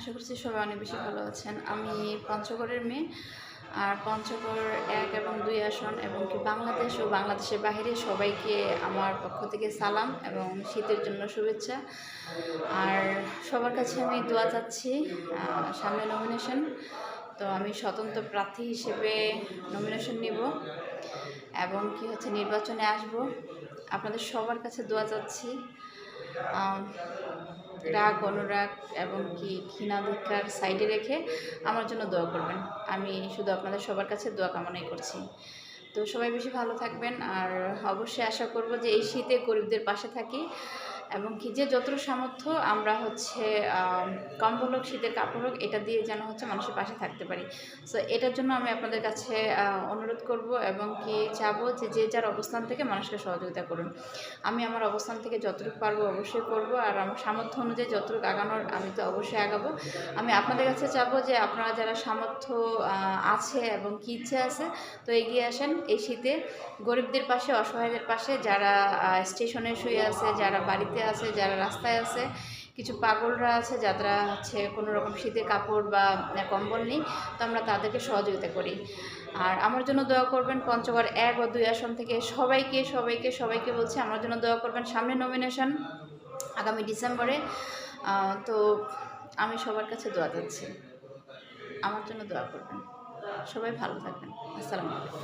আশা করছি সবাই অনেক বেশি ভালো আছেন। আমি পঞ্চগড়ের মেয়ে। আর পঞ্চগড় ১ এবং ২ আসন এবং কি বাংলাদেশ ও বাংলাদেশের বাহিরে সবাইকে আমার পক্ষ থেকে সালাম এবং শীতের জন্য শুভেচ্ছা। আর সবার কাছে আমি দোয়া চাচ্ছি। সামনে নমিনেশন, তো আমি স্বতন্ত্র প্রার্থী হিসেবে নমিনেশন নিব এবং কি নির্বাচনে আসব। আপনাদের সবার কাছে দোয়া চাচ্ছি। রাগ, অনুরাগ এবং কি ঘৃণাধিকার সাইডে রেখে আমার জন্য দোয়া করবেন। আমি শুধু আপনাদের সবার কাছে দোয়া কামনাই করছি। তো সবাই বেশি ভালো থাকবেন। আর অবশ্যই আশা করব যে এই শীতে গরিবদের পাশে থাকি এবং কি যে যতটুকু সামর্থ্য আমরা কম্বল হোক, শীতের কাপড় হোক, এটা দিয়ে যেন মানুষের পাশে থাকতে পারি। সো এটার জন্য আমি আপনাদের কাছে অনুরোধ করব এবং কি চাবো যে যে যার অবস্থান থেকে মানুষকে সহযোগিতা করুন। আমি আমার অবস্থান থেকে যতটুকু পারবো অবশ্যই করব, আর আমার সামর্থ্য অনুযায়ী যতটুকু আগানোর আমি তো অবশ্যই আগাবো। আমি আপনাদের কাছে চাবো যে আপনারা যারা সামর্থ্য আছে এবং কি ইচ্ছে আছে, তো এগিয়ে আসেন এই শীতে গরিবদের পাশে, অসহায়দের পাশে, যারা স্টেশনে শুয়ে আছে, যারা বাড়িতে আছে, যারা রাস্তায় আছে, কিছু পাগলরা আছে যারা কোনো রকম শীতের কাপড় বা কম্বল নেই, তো আমরা তাদেরকে সহযোগিতা করি। আর আমার জন্য দোয়া করবেন। পঞ্চগড় ১ ও ২ আসন থেকে সবাইকে সবাইকে সবাইকে বলছি আমার জন্য দোয়া করবেন। সামনে নমিনেশন আগামী ডিসেম্বরে। তো আমি সবার কাছে দোয়া চাচ্ছি, আমার জন্য দোয়া করবেন। সবাই ভালো থাকবেন। আসসালামু আলাইকুম।